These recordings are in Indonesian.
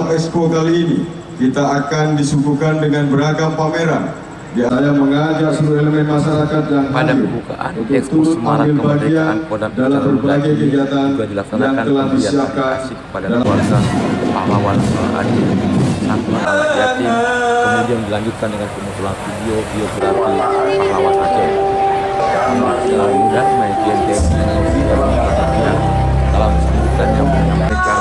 Dalam Expo kali ini, kita akan disuguhkan dengan beragam pameran. Saya mengajak seluruh elemen masyarakat yang pada hadir pembukaan untuk Expo turut Semarak ambil Kemerdekaan bagian Kodam dalam berbagai kegiatan juga yang dilaksanakan telah pemberian disiapkan kasih kepada keluarga pahlawan Aceh, santunan anak yatim, kemudian dilanjutkan dengan pemunculan video biografi pahlawan Aceh. Secara mudah main teknologi dan pengetahuan dalam sambutan yang menyampaikan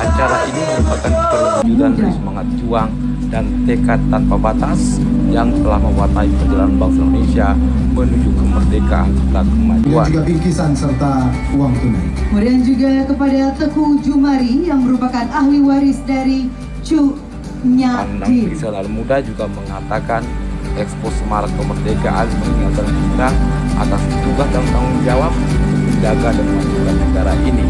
acara ini merupakan perwujudan dari semangat juang dan tekad tanpa batas yang telah mewarnai perjalanan bangsa Indonesia menuju kemerdekaan serta kemajuan. Juga bingkisan serta uang tunai. Kemudian juga kepada Teguh Jumari yang merupakan ahli waris dari Cuk Pandang Nyadin. Rizal Al-Muda juga mengatakan Expo Semarak Kemerdekaan mengingatkan kita atas tugas dan tanggung jawab untuk menjaga dan memajukan negara ini.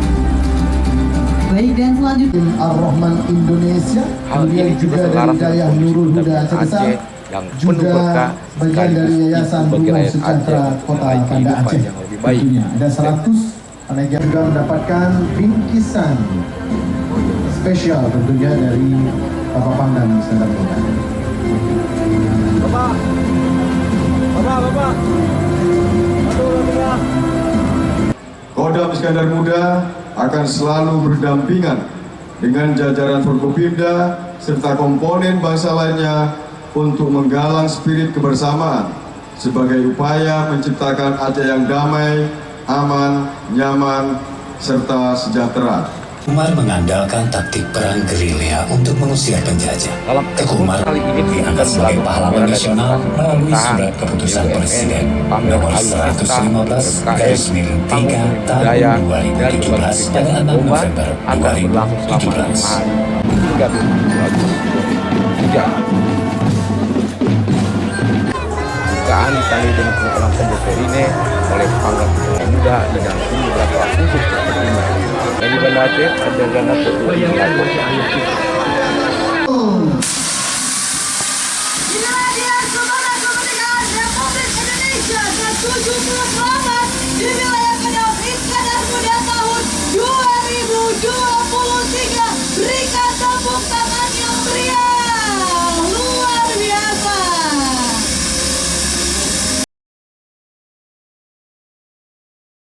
Baik, dan selanjutnya Ar-Rahman Indonesia, Hal ini juga selaras dengan kondisi Nurul Huda Aceh Aceh yang penuh berkah bagian dari sekaligus Yayasan bagi Gunung rakyat Aceh Sejahtera untuk Kota meraih Banda kehidupan Aceh. yang lebih baik. Tentunya ada 100 panitia juga mendapatkan bingkisan spesial tentunya dari Bapak Pangdam Iskandar Muda. Bapak. Kodam Iskandar Muda akan selalu berdampingan dengan jajaran Forkopimda serta komponen bangsa lainnya untuk menggalang spirit kebersamaan sebagai upaya menciptakan Aceh yang damai, aman, nyaman, serta sejahtera. Umar mengandalkan taktik perang gerilya untuk mengusir penjajah. Dalam Teguh Umar kali ini diangkat sebagai pahlawan nasional melalui surat keputusan Presiden nomor 115 garis miring 3 tahun 2017 pada 6 November 2017. Hingga 2023. Bukaan ditandai dengan pengukuran tombol serine oleh Pangdam Muda dengan beberapa khusus tertentu. Dari Banda Aceh, Sarjana Ketua inilah dia Semarak Kemerdekaan Republik Indonesia ke-78 di wilayah Kodam Iskandar Muda tahun 2022.